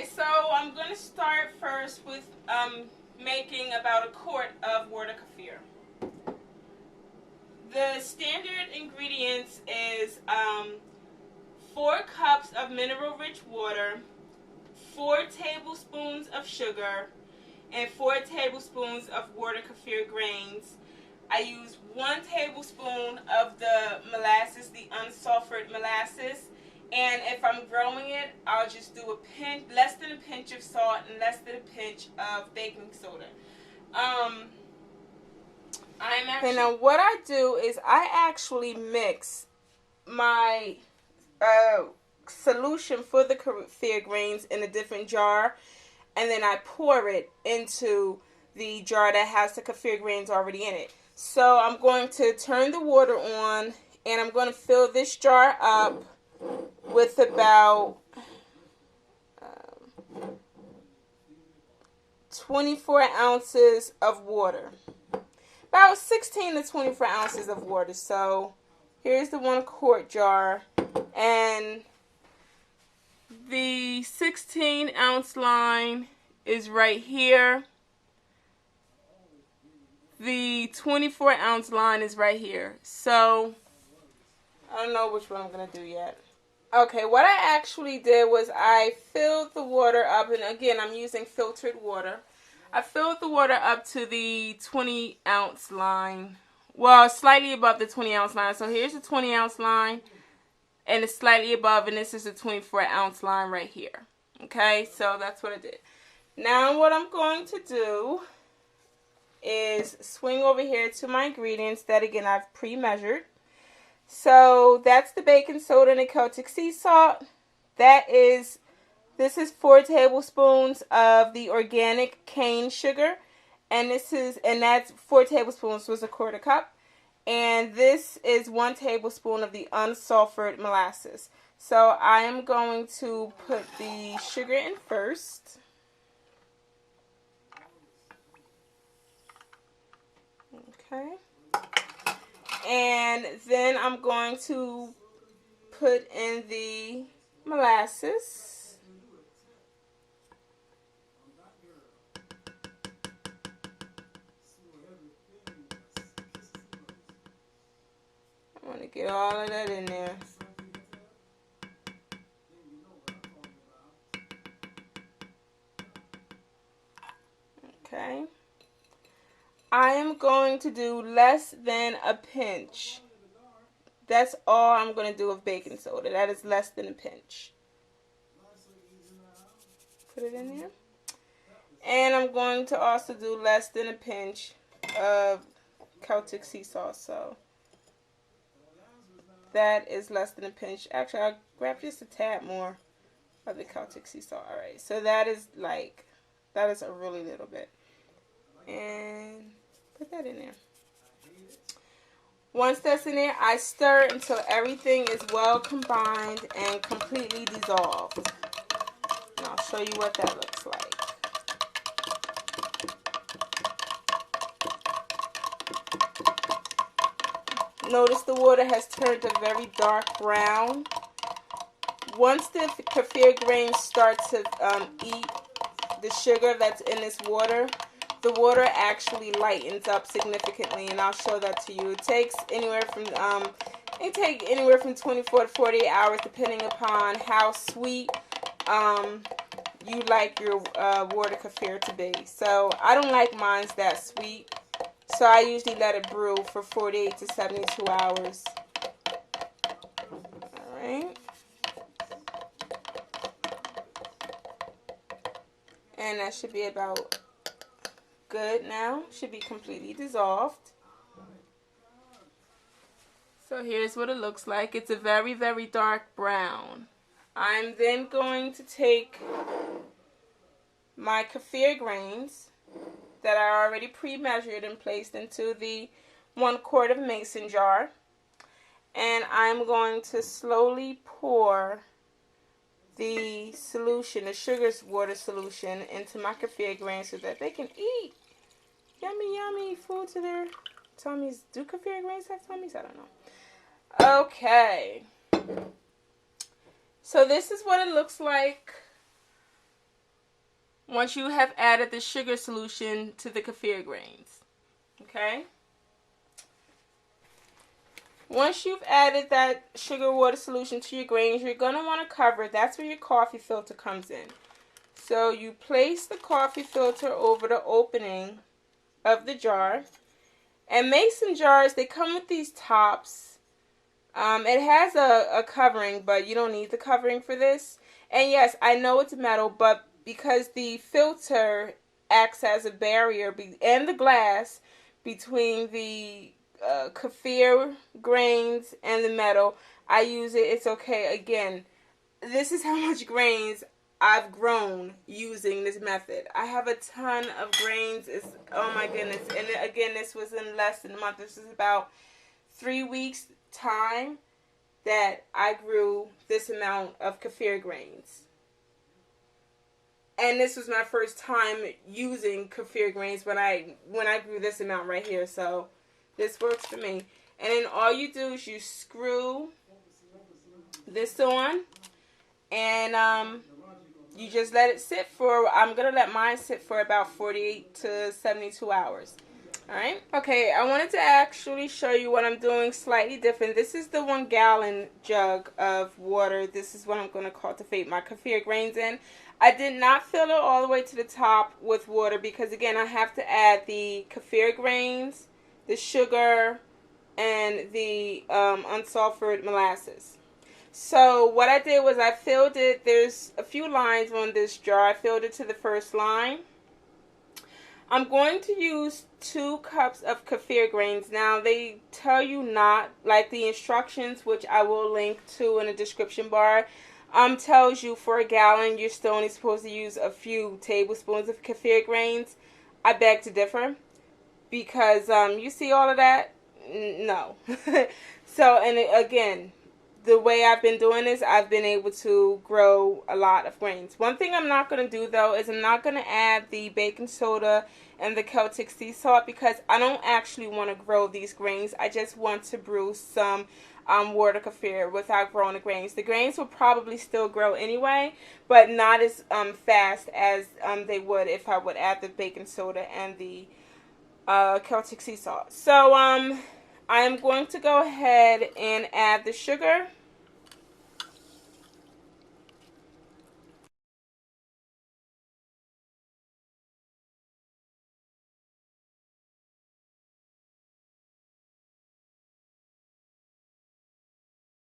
Okay, so I'm going to start first with making about a quart of water kefir. The standard ingredients is 4 cups of mineral-rich water, 4 tablespoons of sugar, and 4 tablespoons of water kefir grains. I use 1 tablespoon of the molasses, the unsulfured molasses. And if I'm growing it, I'll just do a pinch, less than a pinch of salt and less than a pinch of baking soda. And now what I do is I actually mix my solution for the kefir grains in a different jar, and then I pour it into the jar that has the kefir grains already in it. So I'm going to turn the water on, and I'm going to fill this jar up with about 24 ounces of water. About 16 to 24 ounces of water. So here's the 1 quart jar, and the 16 ounce line is right here. The 24 ounce line is right here. So I don't know which one I'm going to do yet. Okay, what I actually did was I filled the water up, and again, I'm using filtered water. I filled the water up to the 20 ounce line. Well, slightly above the 20 ounce line. So here's the 20 ounce line, and it's slightly above, and this is the 24 ounce line right here. Okay, so that's what I did. Now what I'm going to do is swing over here to my ingredients that, again, I've pre-measured. So that's the baking soda and the Celtic sea salt. This is 4 tablespoons of the organic cane sugar, and that's 4 tablespoons was a quarter cup. And this is 1 tablespoon of the unsulfured molasses. So I am going to put the sugar in first. Okay. And then I'm going to put in the molasses. I want to get all of that in there. Okay. I am going to do less than a pinch. That's all I'm going to do of baking soda. That is less than a pinch. Put it in there. And I'm going to also do less than a pinch of Celtic sea salt. So that is less than a pinch. Actually, I'll grab just a tad more of the Celtic sea salt. Alright, so that is a really little bit. And put that in there. Once that's in there, I stir until everything is well combined and completely dissolved. And I'll show you what that looks like. Notice the water has turned a very dark brown. Once the kefir grains start to eat the sugar that's in this water, the water actually lightens up significantly, and I'll show that to you. It takes anywhere from 24 to 48 hours, depending upon how sweet you like your water kefir to be. So I don't like mine that sweet, so I usually let it brew for 48 to 72 hours. All right. And that should be about good now. Should be completely dissolved. So here's what it looks like. It's a very, very dark brown. I'm then going to take my kefir grains that I already pre-measured and placed into the 1 quart of mason jar. And I'm going to slowly pour the solution, the sugar water solution, into my kefir grains so that they can eat yummy, yummy food to their tummies. Do kefir grains have tummies? I don't know. Okay. So this is what it looks like once you have added the sugar solution to the kefir grains. Okay? Once you've added that sugar water solution to your grains, you're going to want to cover it. That's where your coffee filter comes in. So you place the coffee filter over the opening of the jar. And mason jars, they come with these tops. It has a covering, but you don't need the covering for this. And yes, I know it's metal, but because the filter acts as a barrier and the glass between the kefir grains and the metal, I use it. It's okay. Again, this is how much grains I've grown using this method. I have a ton of grains. Oh my goodness. And again, this was in less than a month. This is about 3 weeks time that I grew this amount of kefir grains. And this was my first time using kefir grains when I grew this amount right here. So this works for me. And then all you do is you screw this on, and you just let it sit for, I'm going to let mine sit for about 48 to 72 hours. Alright? Okay, I wanted to actually show you what I'm doing slightly different. This is the 1 gallon jug of water. This is what I'm going to cultivate my kefir grains in. I did not fill it all the way to the top with water because, again, I have to add the kefir grains, the sugar, and the unsulfured molasses. So what I did was I filled it. There's a few lines on this jar. I filled it to the first line. I'm going to use 2 cups of kefir grains. Now, they tell you not, like the instructions, which I will link to in the description bar, tells you for a gallon you're still only supposed to use a few tablespoons of kefir grains. I beg to differ because you see all of that? No. So, and again, the way I've been doing this, I've been able to grow a lot of grains. One thing I'm not going to do, though, is I'm not going to add the baking soda and the Celtic sea salt because I don't actually want to grow these grains. I just want to brew some water kefir without growing the grains. The grains will probably still grow anyway, but not as fast as they would if I would add the baking soda and the Celtic sea salt. So I am going to go ahead and add the sugar.